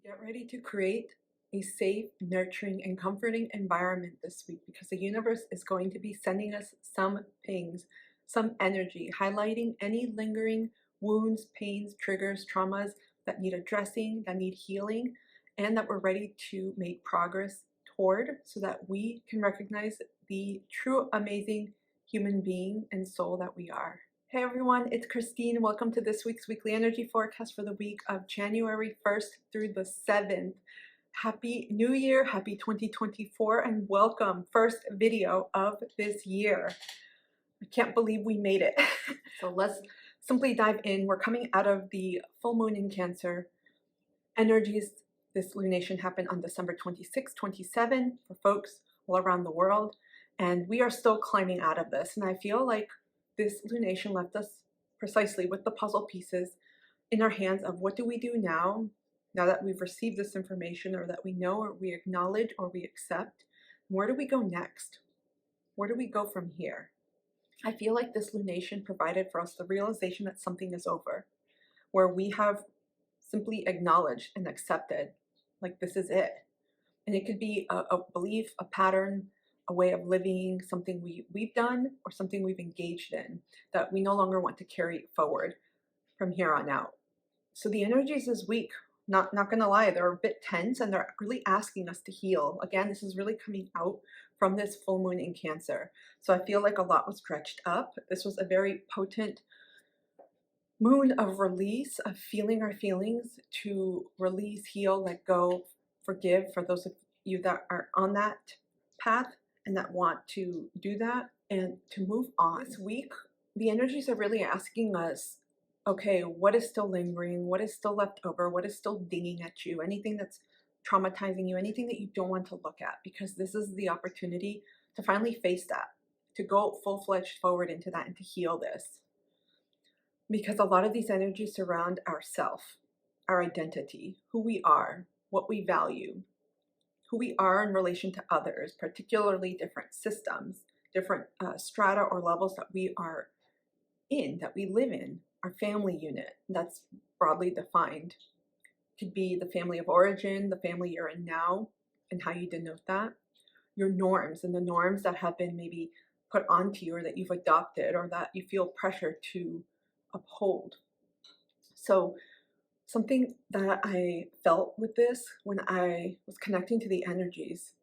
Get ready to create a safe, nurturing, and comforting environment this week because the universe is going to be sending us some things, some energy, highlighting any lingering wounds, pains, triggers, traumas that need addressing, that need healing, and that we're ready to make progress toward so that we can recognize the true, amazing human being and soul that we are. Hey everyone, it's Christine. Welcome to this week's weekly energy forecast for the week of January 1st through the 7th. Happy New Year, happy 2024, and welcome. First video of this year. I can't believe we made it. So let's simply dive in. We're coming out of the full moon in Cancer. Energies, this lunation happened on December 26, 27 for folks all around the world. And we are still climbing out of this. And I feel like this lunation left us precisely with the puzzle pieces in our hands of what do we do now that we've received this information, or that we know, or we acknowledge, or we accept. Where do we go next? Where do we go from here? I feel like this lunation provided for us the realization that something is over, where we have simply acknowledged and accepted, like this is it. And it could be a belief, a pattern, a way of living, something we've done or something we've engaged in that we no longer want to carry forward from here on out. So the energies this week, not gonna lie, they're a bit tense and they're really asking us to heal. Again, this is really coming out from this full moon in Cancer. So I feel like a lot was dredged up. This was a very potent moon of release, of feeling our feelings, to release, heal, let go, forgive for those of you that are on that path and that want to do that and to move on. This week, the energies are really asking us, okay, what is still lingering? What is still left over? What is still dinging at you? Anything that's traumatizing you, anything that you don't want to look at, because this is the opportunity to finally face that, to go full-fledged forward into that and to heal this. Because a lot of these energies surround ourself, our identity, who we are, what we value, who we are in relation to others, particularly different systems, different strata or levels that we are in, that we live in, our family unit, that's broadly defined. Could be the family of origin, the family you're in now, and how you denote that. Your norms and the norms that have been maybe put onto you or that you've adopted or that you feel pressure to uphold. So something that I felt with this when I was connecting to the energies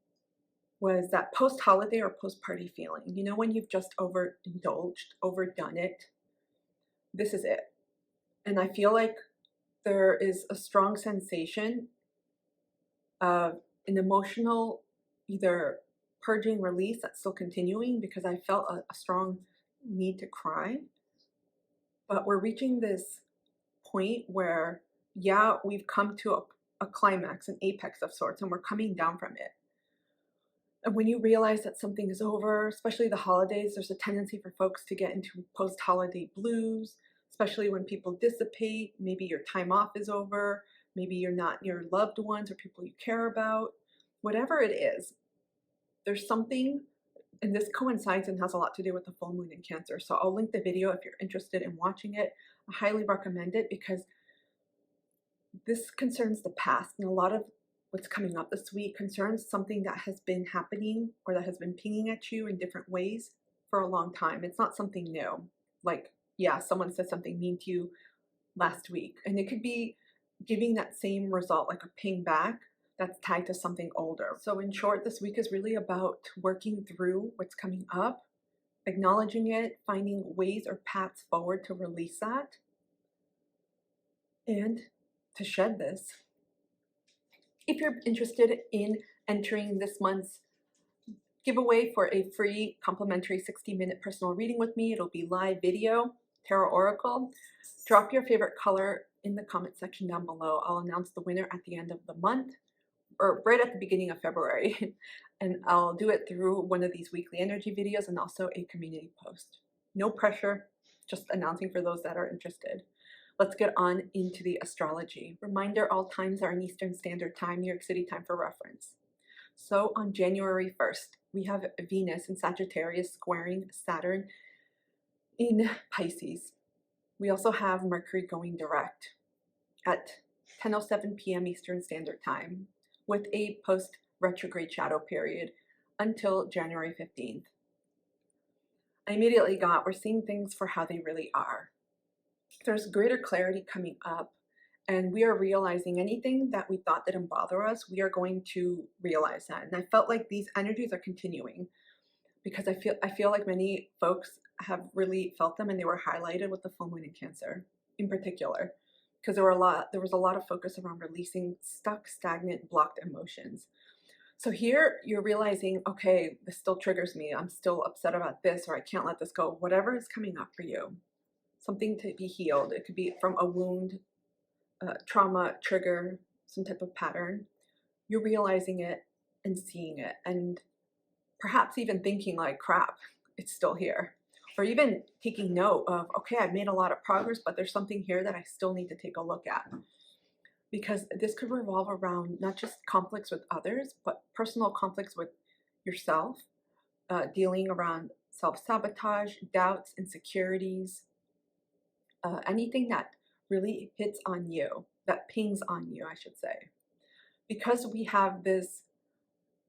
was that post-holiday or post-party feeling. You know, when you've just overindulged, overdone it, this is it. And I feel like there is a strong sensation of an emotional either purging, release that's still continuing, because I felt a strong need to cry. But we're reaching this point where, yeah, we've come to a climax, an apex of sorts, and we're coming down from it. And when you realize that something is over, especially the holidays, there's a tendency for folks to get into post-holiday blues, especially when people dissipate. Maybe your time off is over. Maybe you're not near loved ones or people you care about. Whatever it is, there's something, and this coincides and has a lot to do with the full moon in Cancer. So I'll link the video if you're interested in watching it. I highly recommend it because this concerns the past, and a lot of what's coming up this week concerns something that has been happening or that has been pinging at you in different ways for a long time. It's not something new. Like, yeah, someone said something mean to you last week, and it could be giving that same result, like a ping back that's tied to something older. So in short, this week is really about working through what's coming up, acknowledging it, finding ways or paths forward to release that, and to shed this. If you're interested in entering this month's giveaway for a free complimentary 60-minute personal reading with me, it'll be live video, tarot oracle. Drop your favorite color in the comment section down below. I'll announce the winner at the end of the month, or right at the beginning of February. And I'll do it through one of these weekly energy videos and also a community post. No pressure, just announcing for those that are interested. Let's get on into the astrology. Reminder, all times are in Eastern Standard Time, New York City time for reference. So on January 1st, we have Venus in Sagittarius squaring Saturn in Pisces. We also have Mercury going direct at 10:07 p.m. Eastern Standard Time, with a post-retrograde shadow period until January 15th. I immediately got, we're seeing things for how they really are. There's greater clarity coming up, and we are realizing anything that we thought didn't bother us, we are going to realize that. And I felt like these energies are continuing because I feel like many folks have really felt them, and they were highlighted with the full moon in Cancer in particular, because there was a lot of focus around releasing stuck, stagnant, blocked emotions. So here you're realizing, okay, this still triggers me. I'm still upset about this, or I can't let this go. Whatever is coming up for you, something to be healed. It could be from a wound, trauma, trigger, some type of pattern. You're realizing it and seeing it, and perhaps even thinking like, crap, it's still here. Or even taking note of, okay, I've made a lot of progress, but there's something here that I still need to take a look at. Because this could revolve around not just conflicts with others, but personal conflicts with yourself, dealing around self-sabotage, doubts, insecurities, anything that really hits on you, that pings on you, I should say. Because we have this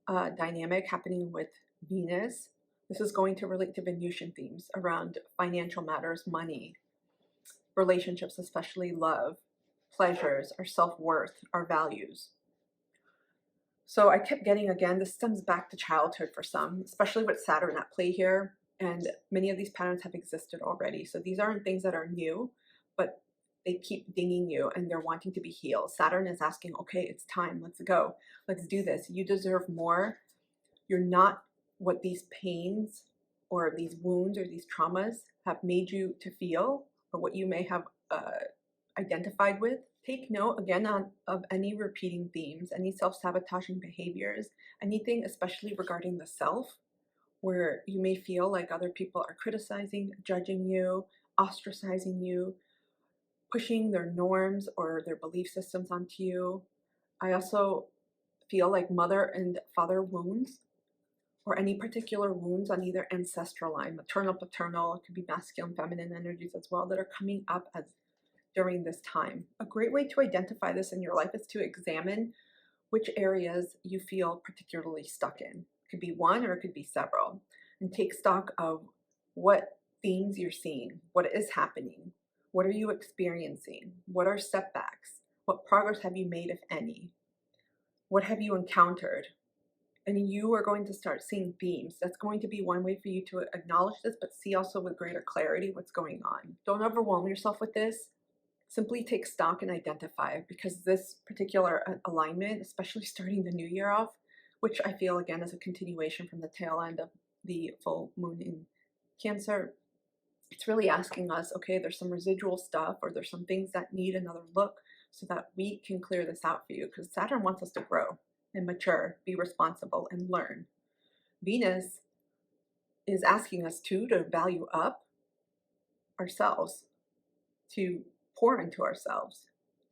dynamic happening with Venus, this is going to relate to Venusian themes around financial matters, money, relationships, especially love, pleasures, our self-worth, our values. So I kept getting, again, this stems back to childhood for some, especially with Saturn at play here. And many of these patterns have existed already. So these aren't things that are new, but they keep dinging you and they're wanting to be healed. Saturn is asking, okay, it's time. Let's go. Let's do this. You deserve more. You're not what these pains or these wounds or these traumas have made you to feel, or what you may have identified with. Take note again of any repeating themes, any self-sabotaging behaviors, anything especially regarding the self, where you may feel like other people are criticizing, judging you, ostracizing you, pushing their norms or their belief systems onto you. I also feel like mother and father wounds, or any particular wounds on either ancestral line, maternal, paternal, it could be masculine, feminine energies as well, that are coming up as during this time. A great way to identify this in your life is to examine which areas you feel particularly stuck in. It could be one or it could be several, and take stock of what themes you're seeing, what is happening, what are you experiencing, what are setbacks, what progress have you made, if any, what have you encountered. And you are going to start seeing themes. That's going to be one way for you to acknowledge this, but see also with greater clarity what's going on. Don't overwhelm yourself with this. Simply take stock and identify, because this particular alignment, especially starting the new year off, which I feel again is a continuation from the tail end of the full moon in Cancer, it's really asking us, okay, there's some residual stuff, or there's some things that need another look so that we can clear this out for you, because Saturn wants us to grow and mature, be responsible, and learn. Venus is asking us to value up ourselves, to pour into ourselves,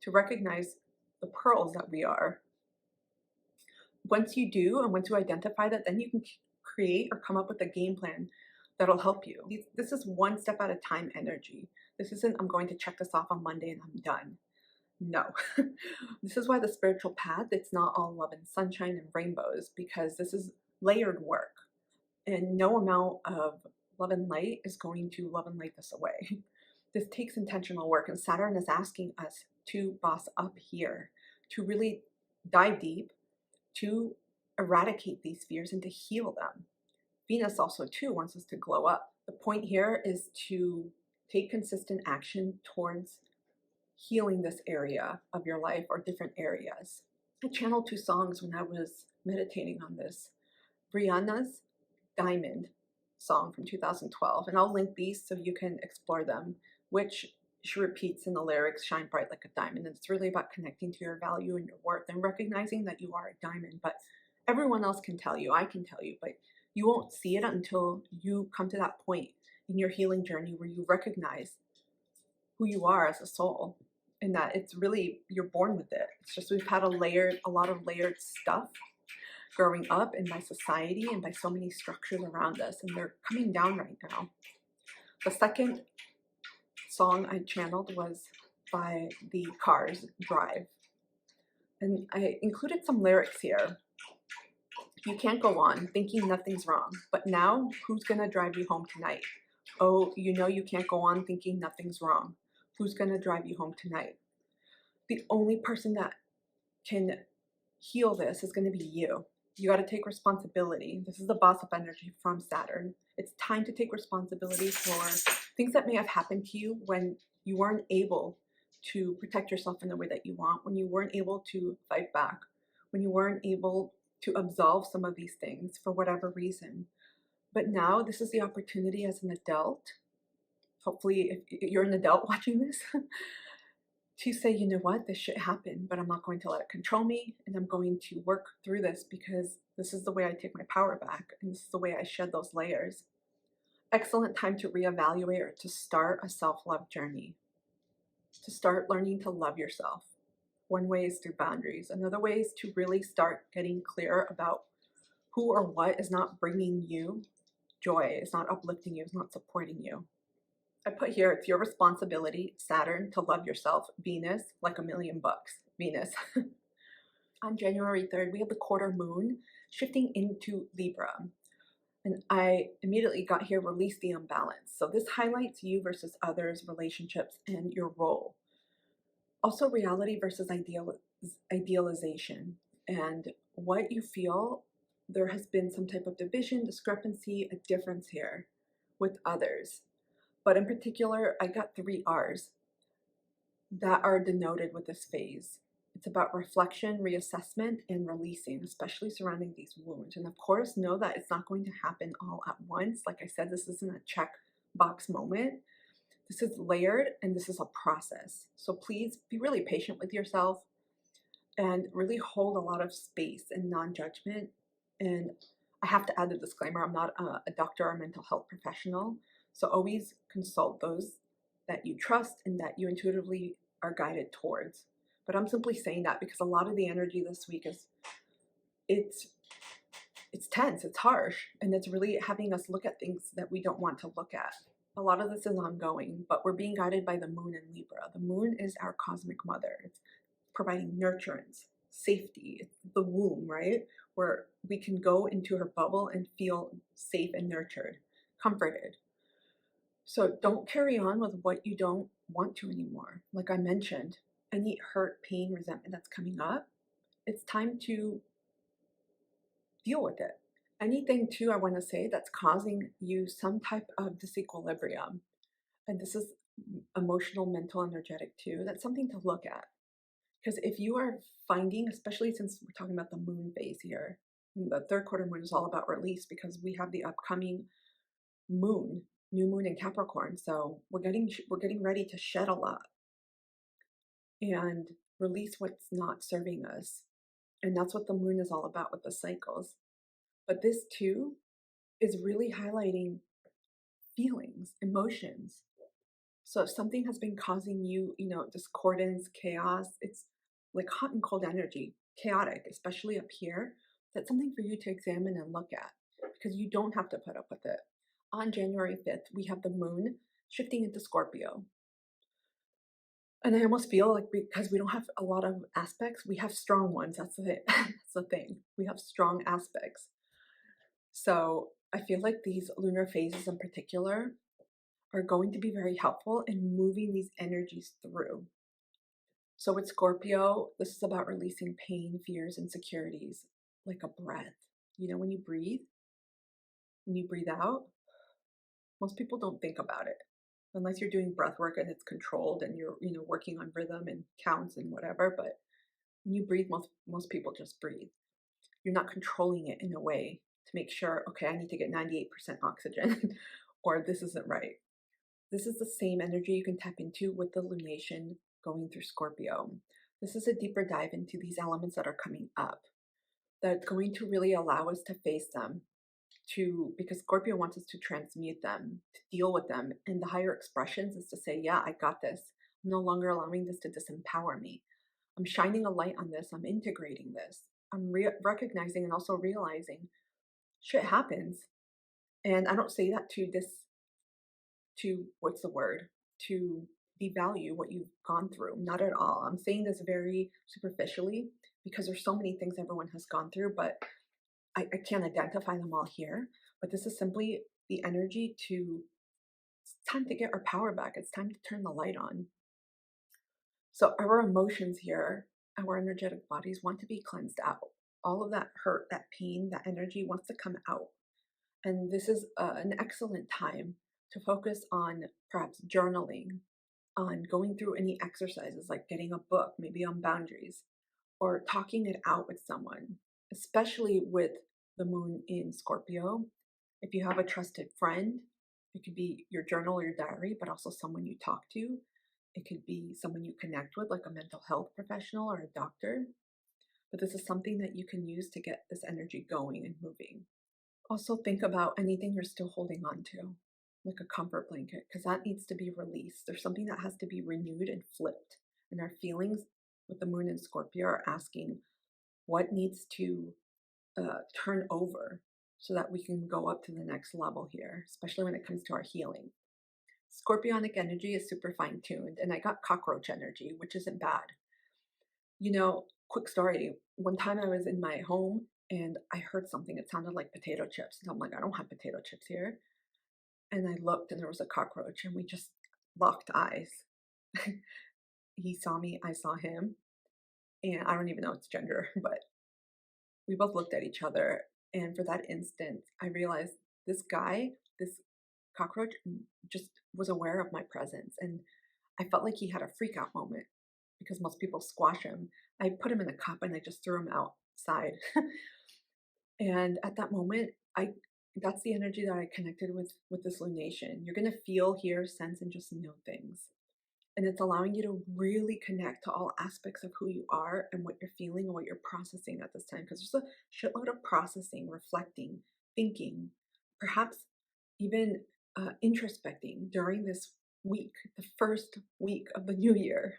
to recognize the pearls that we are. Once you do, and once you identify that, then you can create or come up with a game plan that'll help you. This is one step at a time energy. This isn't, I'm going to check this off on Monday and I'm done. No. This is why the spiritual path, it's not all love and sunshine and rainbows, because this is layered work, and no amount of love and light is going to love and light this away. This takes intentional work, and Saturn is asking us to boss up here, to really dive deep, to eradicate these fears and to heal them. Venus also too wants us to glow up. The point here is to take consistent action towards healing this area of your life, or different areas. I channeled two songs when I was meditating on this. Rihanna's Diamond song from 2012, and I'll link these so you can explore them, which she repeats in the lyrics, shine bright like a diamond. And it's really about connecting to your value and your worth, and recognizing that you are a diamond. But everyone else can tell you, I can tell you, but you won't see it until you come to that point in your healing journey where you recognize who you are as a soul, and that it's really, you're born with it. It's just we've had a lot of layered stuff growing up, and by society, and by so many structures around us, and they're coming down right now. The second song I channeled was by the Cars, Drive. And I included some lyrics here. You can't go on thinking nothing's wrong, but now who's gonna drive you home tonight? Oh, you know you can't go on thinking nothing's wrong. Who's gonna drive you home tonight? The only person that can heal this is gonna be you. You gotta take responsibility. This is the boss up energy from Saturn. It's time to take responsibility for things that may have happened to you when you weren't able to protect yourself in the way that you want, when you weren't able to fight back, when you weren't able to absolve some of these things for whatever reason. But now this is the opportunity as an adult, hopefully if you're an adult watching this, to say, you know what, this shit happened, but I'm not going to let it control me, and I'm going to work through this because this is the way I take my power back, and this is the way I shed those layers. Excellent time to reevaluate or to start a self-love journey, to start learning to love yourself. One way is through boundaries. Another way is to really start getting clear about who or what is not bringing you joy, is not uplifting you, is not supporting you. I put here, it's your responsibility, Saturn, to love yourself. Venus, like $1,000,000. Venus. On January 3rd, we have the quarter moon shifting into Libra. And I immediately got here, release the imbalance. So this highlights you versus others, relationships, and your role. Also reality versus idealization. And what you feel, there has been some type of division, discrepancy, a difference here with others. But in particular, I got 3 R's that are denoted with this phase. It's about reflection, reassessment, and releasing, especially surrounding these wounds. And of course, know that it's not going to happen all at once. Like I said, this isn't a check box moment. This is layered and this is a process. So please be really patient with yourself and really hold a lot of space and non-judgment. And I have to add the disclaimer, I'm not a doctor or mental health professional. So always consult those that you trust and that you intuitively are guided towards. But I'm simply saying that because a lot of the energy this week is, it's tense, it's harsh, and it's really having us look at things that we don't want to look at. A lot of this is ongoing, but we're being guided by the moon in Libra. The moon is our cosmic mother. It's providing nurturance, safety. It's the womb, right? Where we can go into her bubble and feel safe and nurtured, comforted. So don't carry on with what you don't want to anymore. Like I mentioned, any hurt, pain, resentment that's coming up, it's time to deal with it. Anything too, I want to say, that's causing you some type of disequilibrium, and this is emotional, mental, energetic too, that's something to look at. Because if you are finding, especially since we're talking about the moon phase here, the third quarter moon is all about release because we have the upcoming moon, new moon in Capricorn. So we're getting ready to shed a lot and release what's not serving us. And that's what the moon is all about with the cycles. But this too is really highlighting feelings, emotions. So if something has been causing you, discordance, chaos, it's like hot and cold energy, chaotic, especially up here, that's something for you to examine and look at because you don't have to put up with it. On January 5th, we have the moon shifting into Scorpio. And I almost feel like because we don't have a lot of aspects, we have strong ones. That's the that's the thing. We have strong aspects. So I feel like these lunar phases in particular are going to be very helpful in moving these energies through. So with Scorpio, this is about releasing pain, fears, insecurities, like a breath. When you breathe out, most people don't think about it unless you're doing breath work and it's controlled and you're, working on rhythm and counts and whatever. But when you breathe, most people just breathe. You're not controlling it in a way to make sure, okay, I need to get 98% oxygen or this isn't right. This is the same energy you can tap into with the lunation going through Scorpio. This is a deeper dive into these elements that are coming up that's going to really allow us to face them, because Scorpio wants us to transmute them, to deal with them. And the higher expressions is to say, yeah, I got this. I'm no longer allowing this to disempower me. I'm shining a light on this. I'm integrating this. I'm recognizing and also realizing shit happens. And I don't say that to what's the word? To devalue what you've gone through. Not at all. I'm saying this very superficially because there's so many things everyone has gone through, but I can't identify them all here. But this is simply the energy to, it's time to get our power back. It's time to turn the light on. So our emotions here, our energetic bodies want to be cleansed out. All of that hurt, that pain, that energy wants to come out. And this is an excellent time to focus on perhaps journaling, on going through any exercises like getting a book, maybe on boundaries, or talking it out with someone, especially with the moon in Scorpio. If you have a trusted friend, it could be your journal or your diary, but also someone you talk to. It could be someone you connect with, like a mental health professional or a doctor. But this is something that you can use to get this energy going and moving. Also, think about anything you're still holding on to, like a comfort blanket, because that needs to be released. There's something that has to be renewed and flipped. And our feelings with the moon in Scorpio are asking what needs to turn over so that we can go up to the next level here, especially when it comes to our healing. Scorpionic energy is super fine tuned, and I got cockroach energy, which isn't bad. You know, quick story. One time I was in my home and I heard something. It sounded like potato chips. And I'm like, I don't have potato chips here. And I looked and there was a cockroach and we just locked eyes. He saw me, I saw him. And I don't even know its gender, but we both looked at each other. And for that instant, I realized this guy, this cockroach, just was aware of my presence. And I felt like he had a freak out moment because most people squash him. I put him in a cup and I just threw him outside. And at that moment, that's the energy that I connected with this lunation. You're gonna feel, hear, sense, and just know things. And it's allowing you to really connect to all aspects of who you are and what you're feeling and what you're processing at this time. Because there's a shitload of processing, reflecting, thinking, perhaps even introspecting during this week, the first week of the new year.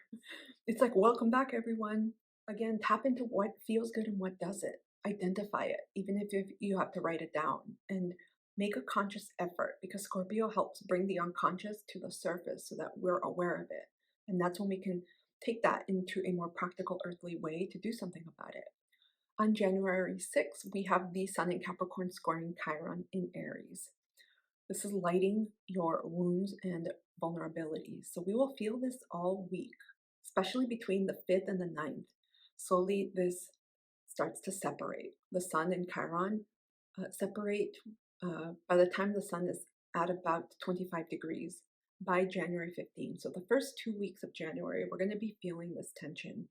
It's like, welcome back, everyone. Again, tap into what feels good and what doesn't. Identify it, even if you have to write it down, and make a conscious effort, because Scorpio helps bring the unconscious to the surface so that we're aware of it. And that's when we can take that into a more practical earthly way to do something about it. On January 6th, we have the Sun in Capricorn squaring Chiron in Aries. This is lighting your wounds and vulnerabilities. So we will feel this all week, especially between the 5th and the 9th. Slowly, this starts to separate. The Sun and Chiron separate by the time the Sun is at about 25 degrees by January 15th. So the first 2 weeks of January, we're going to be feeling this tension.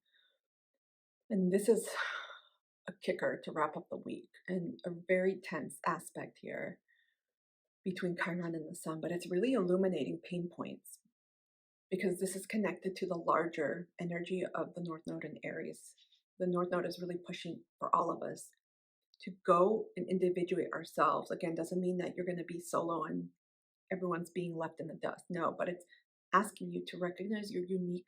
And this is a kicker to wrap up the week, and a very tense aspect here between Chiron and the Sun, but it's really illuminating pain points because this is connected to the larger energy of the North Node in Aries. The North Node is really pushing for all of us to go and individuate ourselves. Again, doesn't mean that you're going to be solo and everyone's being left in the dust. No, but it's asking you to recognize your unique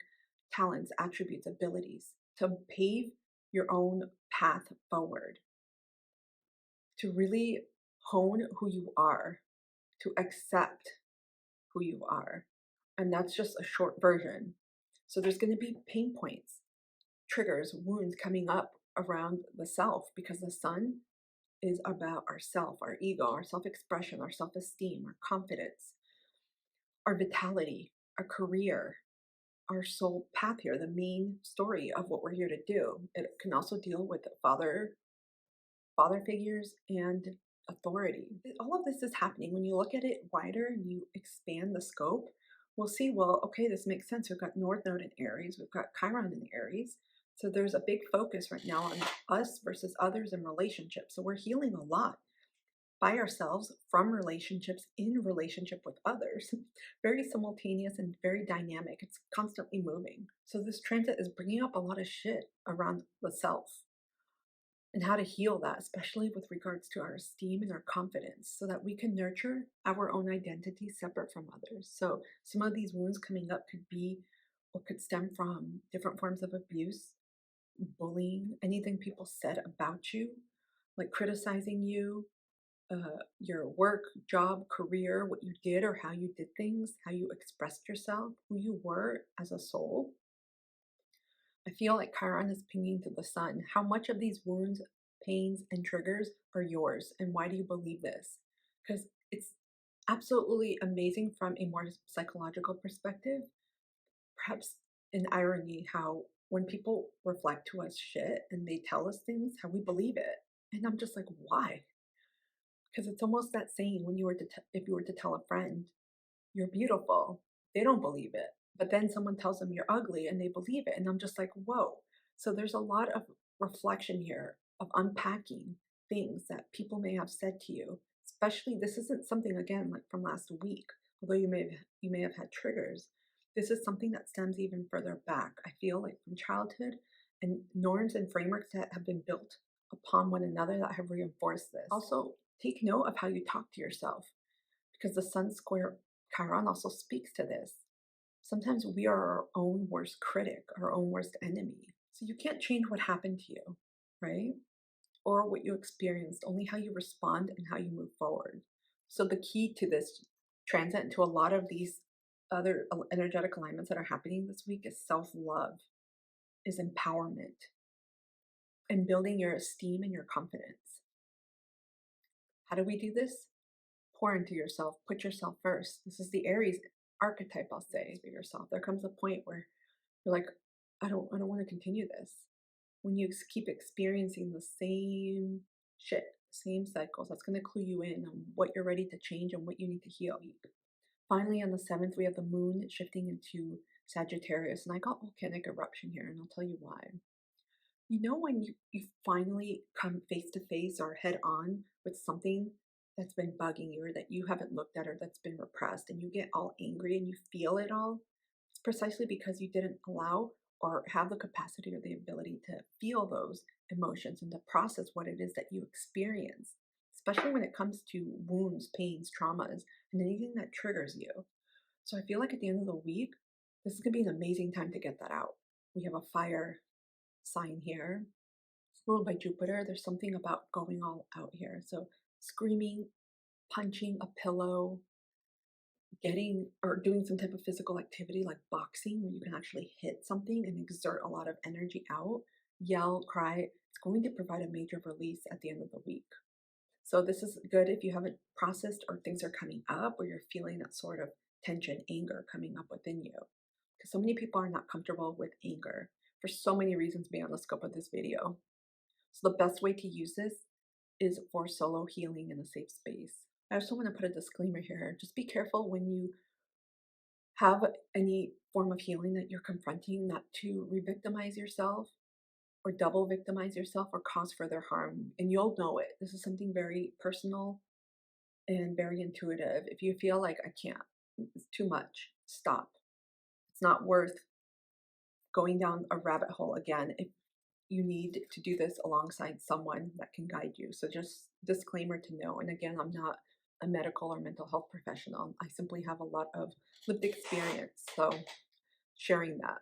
talents, attributes, abilities, to pave your own path forward, to really hone who you are, to accept who you are. And that's just a short version. So there's going to be pain points, triggers, wounds coming up around the self, because the Sun is about ourself, our ego, our self-expression, our self-esteem, our confidence, our vitality, our career, our soul path here, the main story of what we're here to do. It can also deal with father figures and authority. All of this is happening when you look at it wider and you expand the scope. We'll see, well, okay, this makes sense. We've got North Node in Aries, we've got Chiron in Aries. So there's a big focus right now on us versus others in relationships. So we're healing a lot by ourselves, from relationships, in relationship with others. Very simultaneous and very dynamic. It's constantly moving. So this transit is bringing up a lot of shit around the self and how to heal that, especially with regards to our esteem and our confidence, so that we can nurture our own identity separate from others. So some of these wounds coming up could be, or could stem from, different forms of abuse, bullying, anything people said about you, like criticizing you, your work, job, career, what you did or how you did things, how you expressed yourself, who you were as a soul. I feel like Chiron is pinging to the sun. How much of these wounds, pains, and triggers are yours? And why do you believe this? Because it's absolutely amazing from a more psychological perspective. Perhaps an irony how when people reflect to us shit and they tell us things, how we believe it. And I'm just like, why? Because it's almost that saying when you were to if you were to tell a friend you're beautiful, they don't believe it. But then someone tells them you're ugly and they believe it. And I'm just like, whoa. So there's a lot of reflection here of unpacking things that people may have said to you. Especially this isn't something again like from last week, although you may have had triggers. This is something that stems even further back. I feel like from childhood and norms and frameworks that have been built upon one another that have reinforced this. Also, take note of how you talk to yourself because the Sun Square Chiron also speaks to this. Sometimes we are our own worst critic, our own worst enemy. So you can't change what happened to you, right? Or what you experienced, only how you respond and how you move forward. So the key to this transit and to a lot of these other energetic alignments that are happening this week is self-love, is empowerment, and building your esteem and your confidence. How do we do this? Pour into yourself, put yourself first. This is the Aries archetype, I'll say, for yourself. There comes a point where you're like, I don't want to continue this. When you keep experiencing the same shit, same cycles, that's going to clue you in on what you're ready to change and what you need to heal. Finally, on the 7th, we have the moon shifting into Sagittarius, and I got volcanic eruption here, and I'll tell you why. You know when you finally come face to face or head on with something that's been bugging you or that you haven't looked at or that's been repressed and you get all angry and you feel it all? It's precisely because you didn't allow or have the capacity or the ability to feel those emotions and to process what it is that you experience, especially when it comes to wounds, pains, traumas, and anything that triggers you. So I feel like at the end of the week, this is going to be an amazing time to get that out. We have a fire sign here, ruled by Jupiter. There's something about going all out here. So screaming, punching a pillow, getting or doing some type of physical activity like boxing where you can actually hit something and exert a lot of energy out, yell, cry. It's going to provide a major release at the end of the week. So this is good if you haven't processed or things are coming up or you're feeling that sort of tension, anger coming up within you. Because so many people are not comfortable with anger for so many reasons beyond the scope of this video. So the best way to use this is for solo healing in a safe space. I also want to put a disclaimer here. Just be careful when you have any form of healing that you're confronting, not to re-victimize yourself or double victimize yourself or cause further harm. And you'll know it. This is something very personal and very intuitive. If you feel like I can't, it's too much, stop. It's not worth going down a rabbit hole again if you need to do this alongside someone that can guide you. So just disclaimer to know. And again, I'm not a medical or mental health professional. I simply have a lot of lived experience. So sharing that.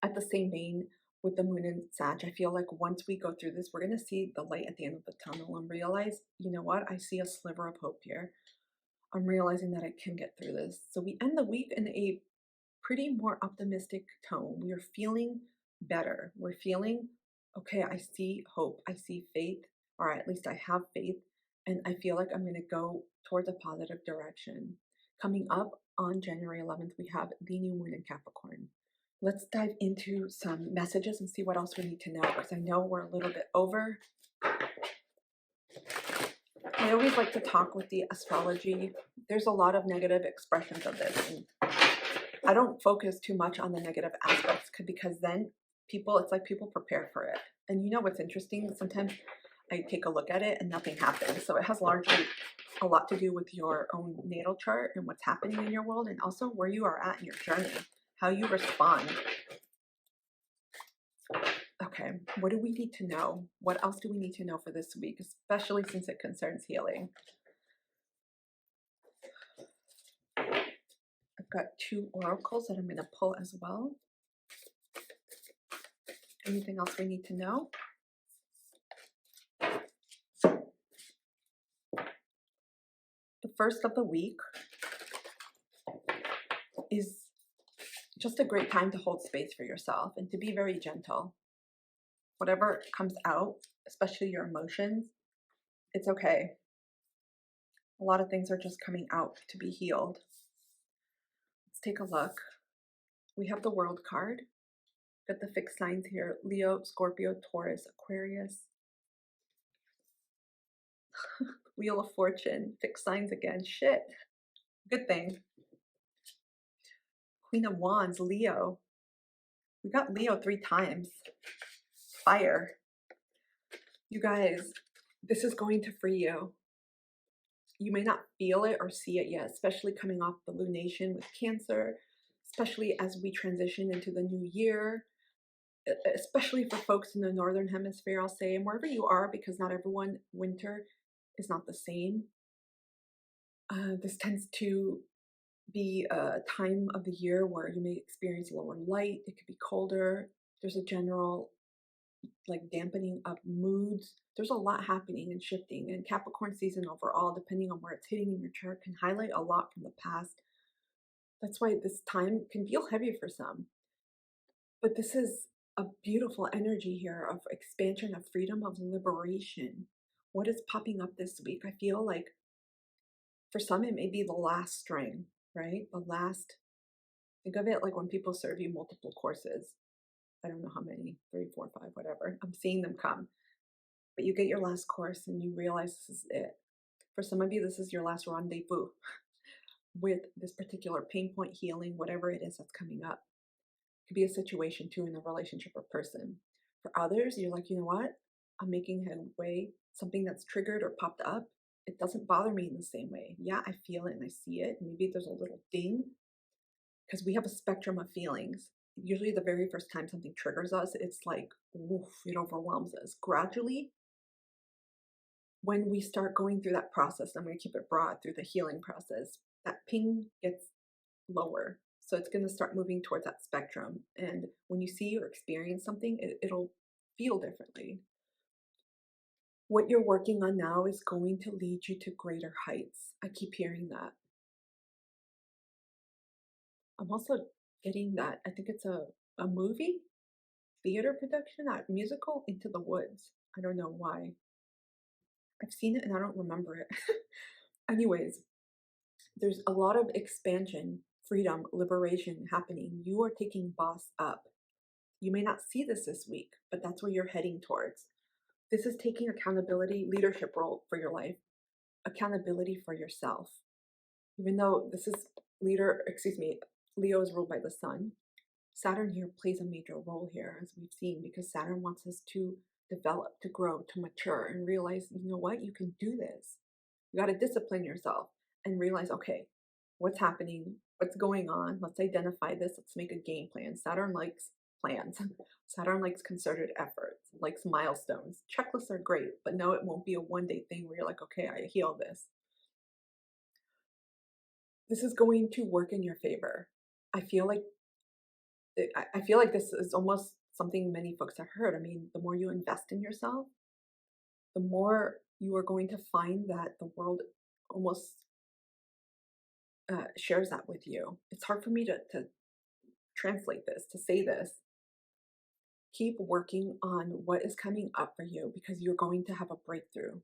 At the same vein, with the moon and Sag, I feel like once we go through this, we're going to see the light at the end of the tunnel and realize, you know what? I see a sliver of hope here. I'm realizing that I can get through this. So we end the week in a pretty more optimistic tone. We are feeling better. We're feeling, okay, I see hope. I see faith, or at least I have faith. And I feel like I'm going to go towards a positive direction. Coming up on January 11th, we have the new moon in Capricorn. Let's dive into some messages and see what else we need to know, because I know we're a little bit over. I always like to talk with the astrology. There's a lot of negative expressions of this, and I don't focus too much on the negative aspects because then it's like people prepare for it. And you know what's interesting? Sometimes I take a look at it and nothing happens. So it has largely a lot to do with your own natal chart and what's happening in your world, and also where you are at in your journey, how you respond. Okay, what do we need to know? What else do we need to know for this week, especially since it concerns healing? I've got 2 oracles that I'm going to pull as well. Anything else we need to know? The first of the week is just a great time to hold space for yourself and to be very gentle. Whatever comes out, especially your emotions, it's okay. A lot of things are just coming out to be healed. Let's take a look. We have the World card. Got the fixed signs here: Leo, Scorpio, Taurus, Aquarius. Wheel of Fortune, fixed signs again. Shit. Good thing. Queen of Wands, Leo. We got Leo 3 times. Fire. You guys, this is going to free you. You may not feel it or see it yet, especially coming off the lunation with Cancer, especially as we transition into the new year, especially for folks in the Northern Hemisphere, I'll say, and wherever you are, because not everyone, winter is not the same. This tends to be a time of the year where you may experience lower light. It could be colder. There's a general like dampening of moods. There's a lot happening and shifting, and Capricorn season overall, depending on where it's hitting in your chart, can highlight a lot from the past. That's why this time can feel heavy for some, but this is a beautiful energy here of expansion, of freedom, of liberation. What is popping up this week? I feel like for some it may be the last string, right? The last, think of it like when people serve you multiple courses. I don't know how many, 3, 4, 5, whatever. I'm seeing them come. But you get your last course and you realize this is it. For some of you, this is your last rendezvous with this particular pain point, healing, whatever it is that's coming up. It could be a situation too in a relationship or person. For others, you're like, you know what? I'm making headway. Something that's triggered or popped up, it doesn't bother me in the same way. Yeah, I feel it and I see it. Maybe there's a little ding, because we have a spectrum of feelings. Usually the very first time something triggers us, it's like, woof, it overwhelms us. Gradually, when we start going through that process, I'm going to keep it broad, through the healing process, that ping gets lower. So it's going to start moving towards that spectrum. And when you see or experience something, it'll feel differently. What you're working on now is going to lead you to greater heights. I keep hearing that. I'm also getting that, I think it's a movie, theater production, a musical, Into the Woods. I don't know why. I've seen it and I don't remember it. Anyways, there's a lot of expansion, freedom, liberation happening. You are taking boss up. You may not see this week, but that's where you're heading towards. This is taking accountability, leadership role for your life, accountability for yourself. Even though this is Leo is ruled by the sun, Saturn here plays a major role here, as we've seen, because Saturn wants us to develop, to grow, to mature, and realize, you know what, you can do this. You got to discipline yourself and realize, okay, what's happening? What's going on? Let's identify this. Let's make a game plan. Saturn likes plans. Saturn likes concerted efforts, likes milestones. Checklists are great, but no, it won't be a one-day thing where you're like, okay, I heal this. This is going to work in your favor. I feel like this is almost something many folks have heard. I mean, the more you invest in yourself, the more you are going to find that the world almost shares that with you. It's hard for me to translate this, to say this. Keep working on what is coming up for you, because you're going to have a breakthrough.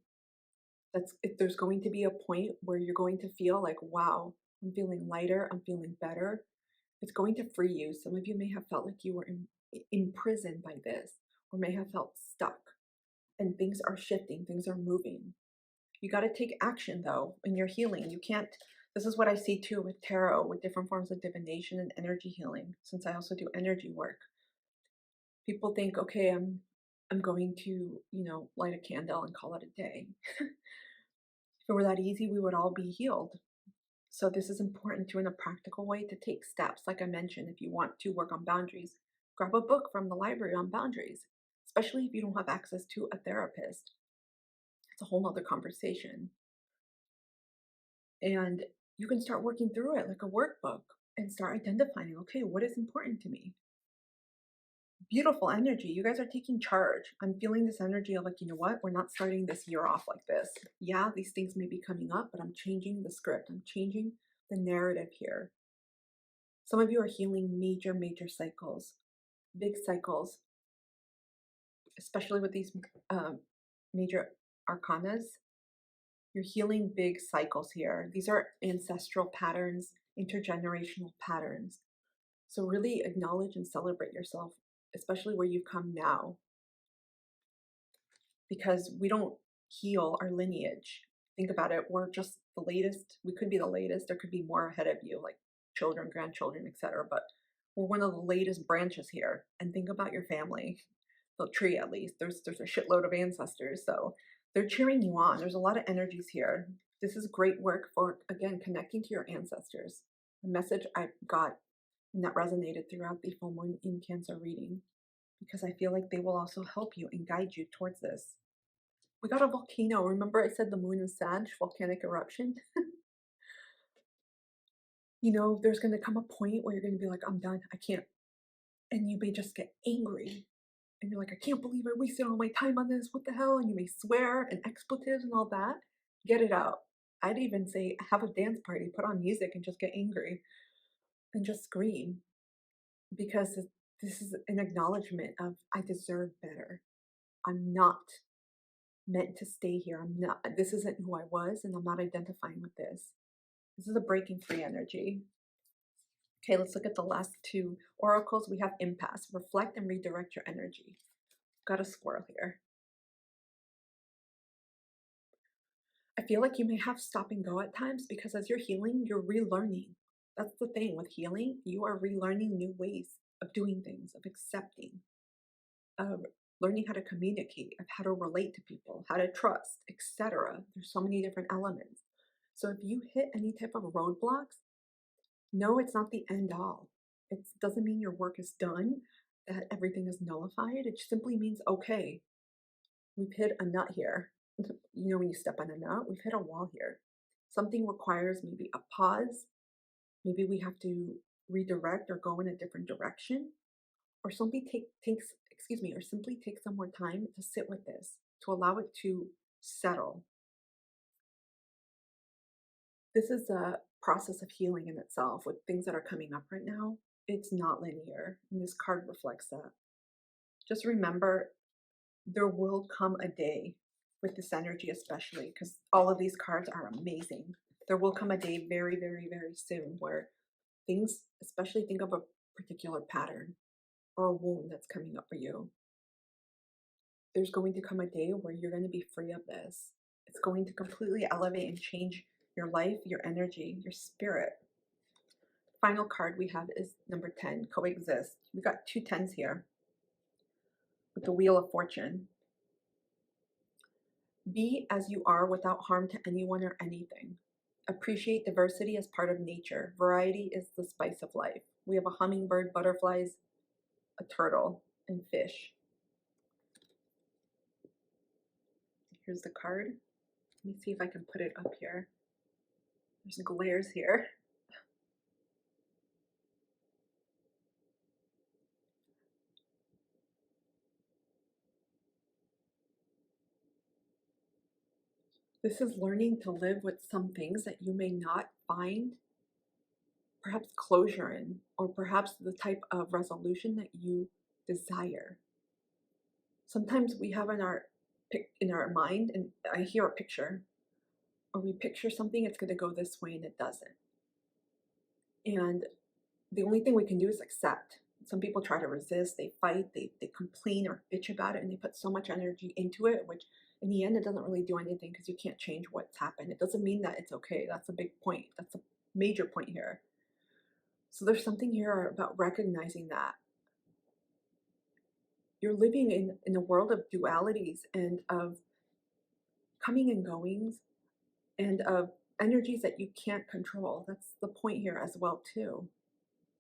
There's going to be a point where you're going to feel like, wow, I'm feeling lighter, I'm feeling better. It's going to free you. Some of you may have felt like you were imprisoned by this, or may have felt stuck, and things are shifting, things are moving. You got to take action though in your healing. You can't, this is what I see too with tarot, with different forms of divination and energy healing, since I also do energy work. People think, okay, I'm going to, light a candle and call it a day. If it were that easy, we would all be healed. So this is important too, in a practical way, to take steps. Like I mentioned, if you want to work on boundaries, grab a book from the library on boundaries, especially if you don't have access to a therapist. It's a whole nother conversation. And you can start working through it like a workbook and start identifying, okay, what is important to me? Beautiful energy. You guys are taking charge. I'm feeling this energy of like, you know what? We're not starting this year off like this. Yeah, these things may be coming up, but I'm changing the script. I'm changing the narrative here. Some of you are healing major cycles, big cycles, especially with these major arcanas. You're healing big cycles here. These are ancestral patterns, intergenerational patterns. So really acknowledge and celebrate yourself, especially where you come now, because we don't heal our lineage. Think about it. We're just the latest. We could be the latest. There could be more ahead of you, like children, grandchildren, etc. But we're one of the latest branches here. And think about your family, the tree at least. There's a shitload of ancestors, so they're cheering you on. There's a lot of energies here. This is great work for, again, connecting to your ancestors. A message I got and that resonated throughout the full moon in Cancer reading, because I feel like they will also help you and guide you towards this. We got a volcano. Remember I said the moon is Sag, volcanic eruption? You know, there's going to come a point where you're going to be like, I'm done. I can't. And you may just get angry. And you're like, I can't believe I wasted all my time on this. What the hell? And you may swear and expletives and all that. Get it out. I'd even say have a dance party, put on music and just get angry and just scream. Because this is an acknowledgement of I deserve better. I'm not meant to stay here. I'm not, this isn't who I was, and I'm not identifying with this. This is a breaking free energy. Okay, let's look at the last two oracles. We have impasse, reflect and redirect your energy. Got a squirrel here. I feel like you may have stop and go at times because as you're healing, you're relearning. That's the thing with healing. You are relearning new ways of doing things, of accepting, of learning how to communicate, of how to relate to people, how to trust, etc. There's so many different elements. So if you hit any type of roadblocks, no, it's not the end all. It doesn't mean your work is done, that everything is nullified. It simply means, okay, we've hit a nut here. You know, when you step on a nut, we've hit a wall here. Something requires maybe a pause. Maybe we have to redirect or go in a different direction, or simply or simply take some more time to sit with this, to allow it to settle. This is a process of healing in itself with things that are coming up right now. It's not linear, and this card reflects that. Just remember, there will come a day with this energy, especially because all of these cards are amazing. There will come a day very soon where things, especially think of a particular pattern or a wound that's coming up for you. There's going to come a day where you're going to be free of this. It's going to completely elevate and change your life, your energy, your spirit. Final card we have is number 10, coexist. We got two 10s here with the Wheel of Fortune. Be as you are without harm to anyone or anything. Appreciate diversity as part of nature. Variety is the spice of life. We have a hummingbird, butterflies, a turtle, and fish. Here's the card. Let me see if I can put it up here. There's glares here. This is learning to live with some things that you may not find perhaps closure in, or perhaps the type of resolution that you desire. Sometimes we have in our mind, and I hear a picture, or we picture something, it's going to go this way, and it doesn't. And the only thing we can do is accept. Some people try to resist, they fight, they complain or bitch about it, and they put so much energy into it, which in the end, it doesn't really do anything because you can't change what's happened. It doesn't mean that it's okay. That's a big point. That's a major point here. So there's something here about recognizing that you're living in a world of dualities and of coming and goings and of energies that you can't control. That's the point here as well too.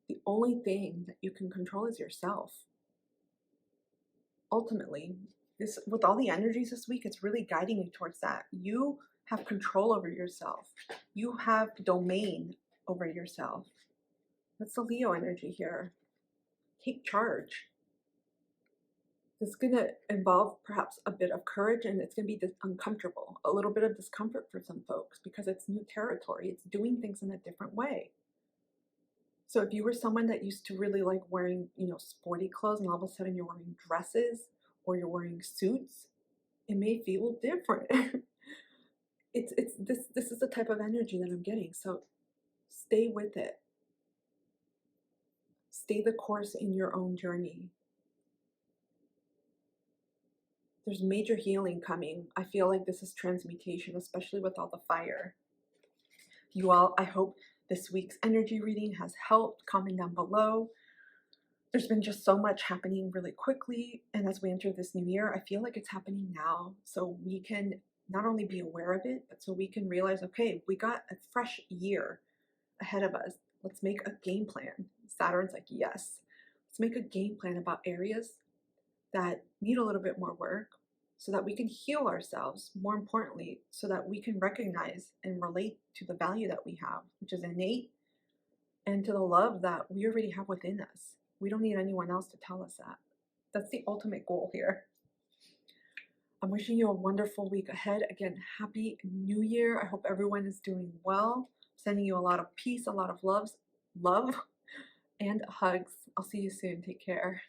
The only thing that you can control is yourself. Ultimately, this, with all the energies this week, it's really guiding you towards that. You have control over yourself. You have domain over yourself. That's the Leo energy here. Take charge. It's going to involve perhaps a bit of courage, and it's going to be uncomfortable, a little bit of discomfort for some folks because it's new territory. It's doing things in a different way. So if you were someone that used to really like wearing, sporty clothes, and all of a sudden you're wearing dresses or you're wearing suits, it may feel different. This is the type of energy that I'm getting. So stay with it. Stay the course in your own journey. There's major healing coming. I feel like this is transmutation, especially with all the fire. You all, I hope this week's energy reading has helped. Comment down below. There's been just so much happening really quickly, and as we enter this new year, I feel like it's happening now, so we can not only be aware of it, but so we can realize, okay, we got a fresh year ahead of us. Let's make a game plan. Saturn's like, yes. Let's make a game plan about areas that need a little bit more work so that we can heal ourselves, more importantly, so that we can recognize and relate to the value that we have, which is innate, and to the love that we already have within us. We don't need anyone else to tell us that. That's the ultimate goal here. I'm wishing you a wonderful week ahead. Again, Happy New Year. I hope everyone is doing well. Sending you a lot of peace, a lot of love, and hugs. I'll see you soon. Take care.